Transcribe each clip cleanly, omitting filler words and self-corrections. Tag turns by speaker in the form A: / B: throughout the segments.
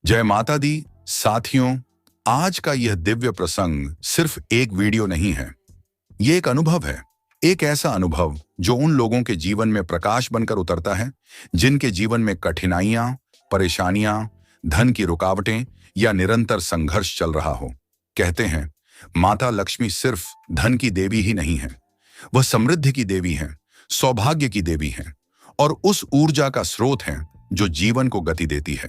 A: जय माता दी साथियों। आज का यह दिव्य प्रसंग सिर्फ एक वीडियो नहीं है, ये एक अनुभव है। एक ऐसा अनुभव जो उन लोगों के जीवन में प्रकाश बनकर उतरता है जिनके जीवन में कठिनाइयां, परेशानियां, धन की रुकावटें या निरंतर संघर्ष चल रहा हो। कहते हैं माता लक्ष्मी सिर्फ धन की देवी ही नहीं है, वह समृद्धि की देवी है, सौभाग्य की देवी है और उस ऊर्जा का स्रोत है जो जीवन को गति देती है।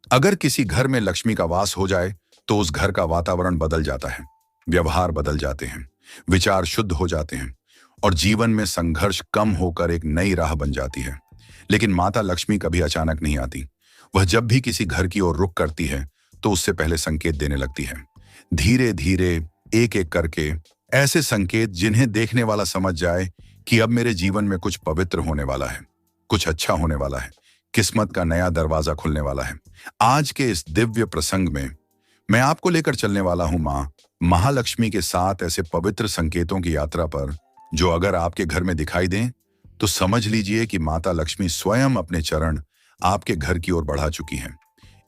A: अगर किसी घर में लक्ष्मी का वास हो जाए तो उस घर का वातावरण बदल जाता है, व्यवहार बदल जाते हैं, विचार शुद्ध हो जाते हैं और जीवन में संघर्ष कम होकर एक नई राह बन जाती है। लेकिन माता लक्ष्मी कभी अचानक नहीं आती। वह जब भी किसी घर की ओर रुख करती है तो उससे पहले संकेत देने लगती है, धीरे धीरे, एक एक करके। ऐसे संकेत जिन्हें देखने वाला समझ जाए कि अब मेरे जीवन में कुछ पवित्र होने वाला है, कुछ अच्छा होने वाला है, किस्मत का नया दरवाजा खुलने वाला है। आज के इस दिव्य प्रसंग में मैं आपको लेकर चलने वाला हूं मां महालक्ष्मी के साथ ऐसे पवित्र संकेतों की यात्रा पर, जो अगर आपके घर में दिखाई दें तो समझ लीजिए कि माता लक्ष्मी स्वयं अपने चरण आपके घर की ओर बढ़ा चुकी हैं।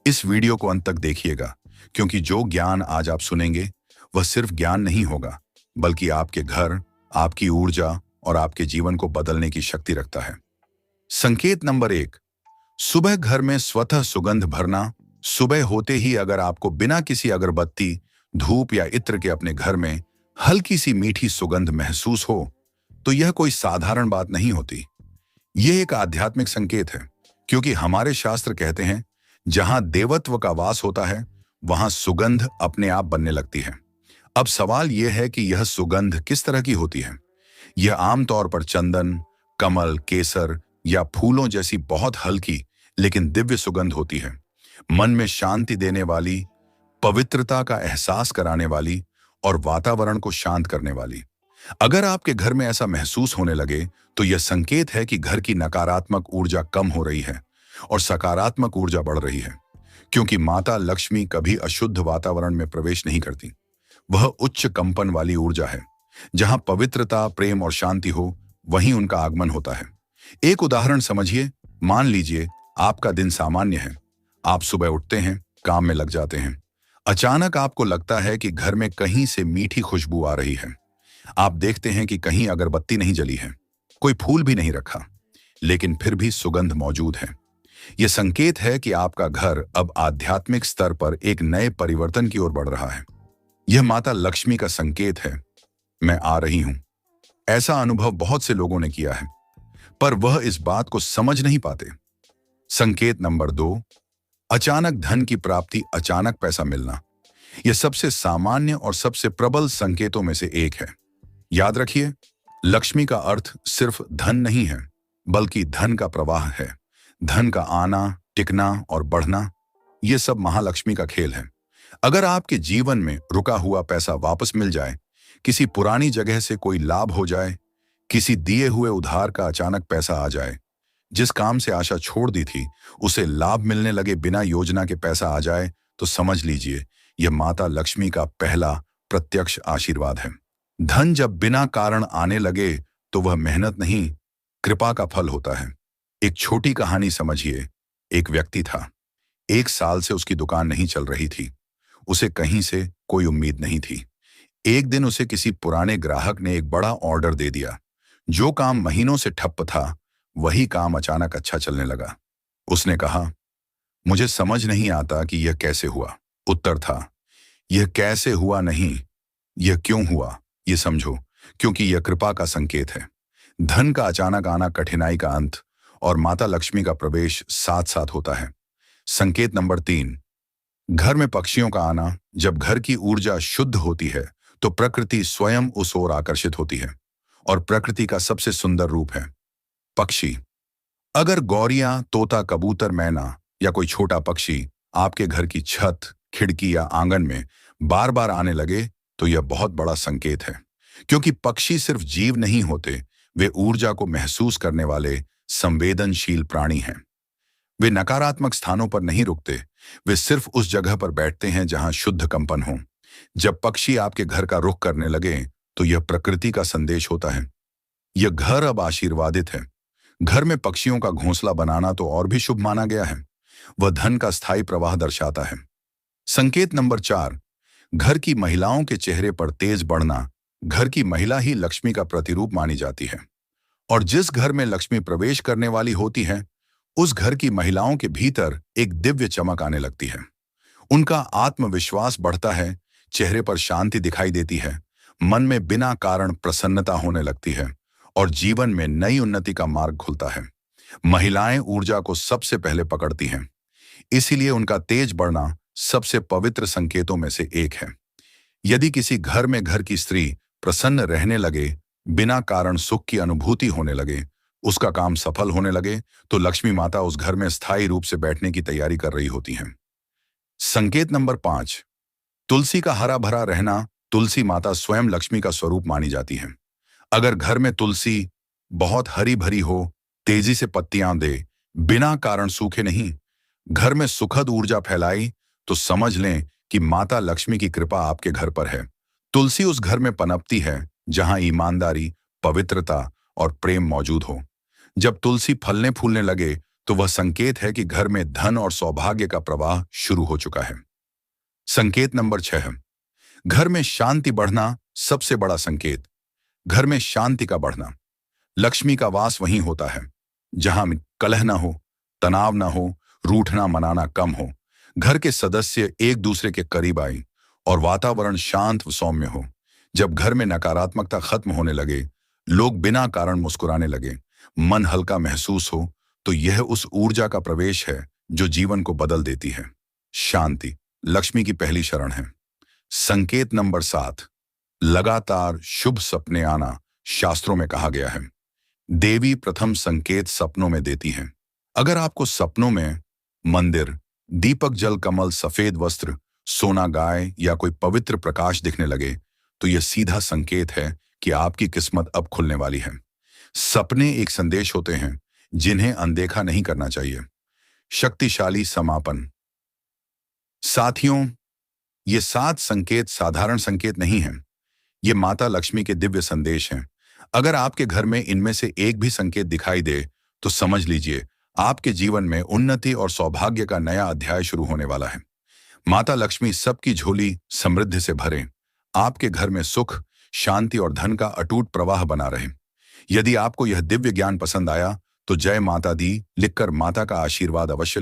A: इस वीडियो को अंत तक देखिएगा, क्योंकि जो ज्ञान आज आप सुनेंगे वह सिर्फ ज्ञान नहीं होगा, बल्कि आपके घर, आपकी ऊर्जा और आपके जीवन को बदलने की शक्ति रखता है। संकेत नंबर 1, सुबह घर में स्वतः सुगंध भरना। सुबह होते ही अगर आपको बिना किसी अगरबत्ती, धूप या इत्र के अपने घर में हल्की सी मीठी सुगंध महसूस हो तो यह कोई साधारण बात नहीं होती। यह एक आध्यात्मिक संकेत है, क्योंकि हमारे शास्त्र कहते हैं जहां देवत्व का वास होता है वहां सुगंध अपने आप बनने लगती है। अब सवाल यह है कि यह सुगंध किस तरह की होती है। यह आमतौर पर चंदन, कमल, केसर या फूलों जैसी बहुत हल्की लेकिन दिव्य सुगंध होती है। मन में शांति देने वाली, पवित्रता का एहसास कराने वाली और वातावरण को शांत करने वाली। अगर आपके घर में ऐसा महसूस होने लगे तो यह संकेत है कि घर की नकारात्मक ऊर्जा कम हो रही है और सकारात्मक ऊर्जा बढ़ रही है। क्योंकि माता लक्ष्मी कभी अशुद्ध वातावरण में प्रवेश नहीं करती। वह उच्च कंपन वाली ऊर्जा है। जहां पवित्रता, प्रेम और शांति हो, वहीं उनका आगमन होता है। एक उदाहरण समझिए। मान लीजिए आपका दिन सामान्य है। आप सुबह उठते हैं, काम में लग जाते हैं। अचानक आपको लगता है कि घर में कहीं से मीठी खुशबू आ रही है। आप देखते हैं कि कहीं अगरबत्ती नहीं जली है, कोई फूल भी नहीं रखा, लेकिन फिर भी सुगंध मौजूद है। यह संकेत है कि आपका घर अब आध्यात्मिक स्तर पर एक नए परिवर्तन की ओर बढ़ रहा है। यह माता लक्ष्मी का संकेत है, मैं आ रही हूं। ऐसा अनुभव बहुत से लोगों ने किया है, पर वह इस बात को समझ नहीं पाते। संकेत नंबर 2, अचानक धन की प्राप्ति, अचानक पैसा मिलना। यह सबसे सामान्य और सबसे प्रबल संकेतों में से एक है। याद रखिए, लक्ष्मी का अर्थ सिर्फ धन नहीं है, बल्कि धन का प्रवाह है। धन का आना, टिकना और बढ़ना, यह सब महालक्ष्मी का खेल है। अगर आपके जीवन में रुका हुआ पैसा वापस मिल जाए, किसी पुरानी जगह से कोई लाभ हो जाए, किसी दिए हुए उधार का अचानक पैसा आ जाए, जिस काम से आशा छोड़ दी थी उसे लाभ मिलने लगे, बिना योजना के पैसा आ जाए, तो समझ लीजिए यह माता लक्ष्मी का पहला प्रत्यक्ष आशीर्वाद है। धन जब बिना कारण आने लगे तो वह मेहनत नहीं, कृपा का फल होता है। एक छोटी कहानी समझिए। एक व्यक्ति था, 1 साल से उसकी दुकान नहीं चल रही थी। उसे कहीं से कोई उम्मीद नहीं थी। एक दिन उसे किसी पुराने ग्राहक ने एक बड़ा ऑर्डर दे दिया। जो काम महीनों से ठप्प था, वही काम अचानक अच्छा चलने लगा। उसने कहा, मुझे समझ नहीं आता कि यह कैसे हुआ। उत्तर था, यह कैसे हुआ नहीं, यह क्यों हुआ, यह समझो, क्योंकि यह कृपा का संकेत है। धन का अचानक आना कठिनाई का अंत और माता लक्ष्मी का प्रवेश साथ साथ होता है। संकेत नंबर 3, घर में पक्षियों का आना। जब घर की ऊर्जा शुद्ध होती है तो प्रकृति स्वयं उस ओर आकर्षित होती है, और प्रकृति का सबसे सुंदर रूप है पक्षी। अगर गौरियां, तोता, कबूतर, मैना या कोई छोटा पक्षी आपके घर की छत, खिड़की या आंगन में बार बार आने लगे तो यह बहुत बड़ा संकेत है। क्योंकि पक्षी सिर्फ जीव नहीं होते, वे ऊर्जा को महसूस करने वाले संवेदनशील प्राणी हैं। वे नकारात्मक स्थानों पर नहीं रुकते, वे सिर्फ उस जगह पर बैठते हैं जहां शुद्ध कंपन हो। जब पक्षी आपके घर का रुख करने लगे तो यह प्रकृति का संदेश होता है, यह घर अब आशीर्वादित है। घर में पक्षियों का घोंसला बनाना तो और भी शुभ माना गया है। वह धन का स्थायी प्रवाह दर्शाता है। संकेत नंबर 4, घर की महिलाओं के चेहरे पर तेज बढ़ना। घर की महिला ही लक्ष्मी का प्रतिरूप मानी जाती है, और जिस घर में लक्ष्मी प्रवेश करने वाली होती है, उस घर की महिलाओं के भीतर एक दिव्य चमक आने लगती है। उनका आत्मविश्वास बढ़ता है, चेहरे पर शांति दिखाई देती है, मन में बिना कारण प्रसन्नता होने लगती है, और जीवन में नई उन्नति का मार्ग खुलता है। महिलाएं ऊर्जा को सबसे पहले पकड़ती हैं, इसीलिए उनका तेज बढ़ना सबसे पवित्र संकेतों में से एक है। यदि किसी घर में घर की स्त्री प्रसन्न रहने लगे, बिना कारण सुख की अनुभूति होने लगे, उसका काम सफल होने लगे, तो लक्ष्मी माता उस घर में स्थायी रूप से बैठने की तैयारी कर रही होती हैं। संकेत नंबर 5, तुलसी का हरा भरा रहना। तुलसी माता स्वयं लक्ष्मी का स्वरूप मानी जाती है। अगर घर में तुलसी बहुत हरी भरी हो, तेजी से पत्तियां दे, बिना कारण सूखे नहीं, घर में सुखद ऊर्जा फैलाई, तो समझ लें कि माता लक्ष्मी की कृपा आपके घर पर है। तुलसी उस घर में पनपती है जहां ईमानदारी, पवित्रता और प्रेम मौजूद हो। जब तुलसी फलने फूलने लगे, तो वह संकेत है कि घर में धन और सौभाग्य का प्रवाह शुरू हो चुका है। संकेत नंबर 6, घर में शांति बढ़ना। सबसे बड़ा संकेत, घर में शांति का बढ़ना। लक्ष्मी का वास वहीं होता है जहां कलह न हो, तनाव न हो, रूठना मनाना कम हो। घर के सदस्य एक दूसरे के करीब आए और वातावरण शांत व सौम्य हो। जब घर में नकारात्मकता खत्म होने लगे, लोग बिना कारण मुस्कुराने लगे, मन हल्का महसूस हो, तो यह उस ऊर्जा का प्रवेश है जो जीवन को बदल देती है। शांति लक्ष्मी की पहली शरण है। संकेत नंबर 7, लगातार शुभ सपने आना। शास्त्रों में कहा गया है, देवी प्रथम संकेत सपनों में देती हैं। अगर आपको सपनों में मंदिर, दीपक जल कमल, सफेद वस्त्र, सोना गाय या कोई पवित्र प्रकाश दिखने लगे, तो यह सीधा संकेत है कि आपकी किस्मत अब खुलने वाली है। सपने एक संदेश होते हैं जिन्हें अनदेखा नहीं करना चाहिए। शक्तिशाली समापन। साथियों, ये 7 संकेत साधारण संकेत नहीं हैं, ये माता लक्ष्मी के दिव्य संदेश हैं। अगर आपके घर में इनमें से एक भी संकेत दिखाई दे, तो समझ लीजिए आपके जीवन में उन्नति और सौभाग्य का नया अध्याय शुरू होने वाला है। माता लक्ष्मी सबकी झोली समृद्धि से भरे, आपके घर में सुख, शांति और धन का अटूट प्रवाह बना रहे। यदि आपको यह दिव्य ज्ञान पसंद आया, तो जय माता दी लिखकर माता का आशीर्वाद अवश्य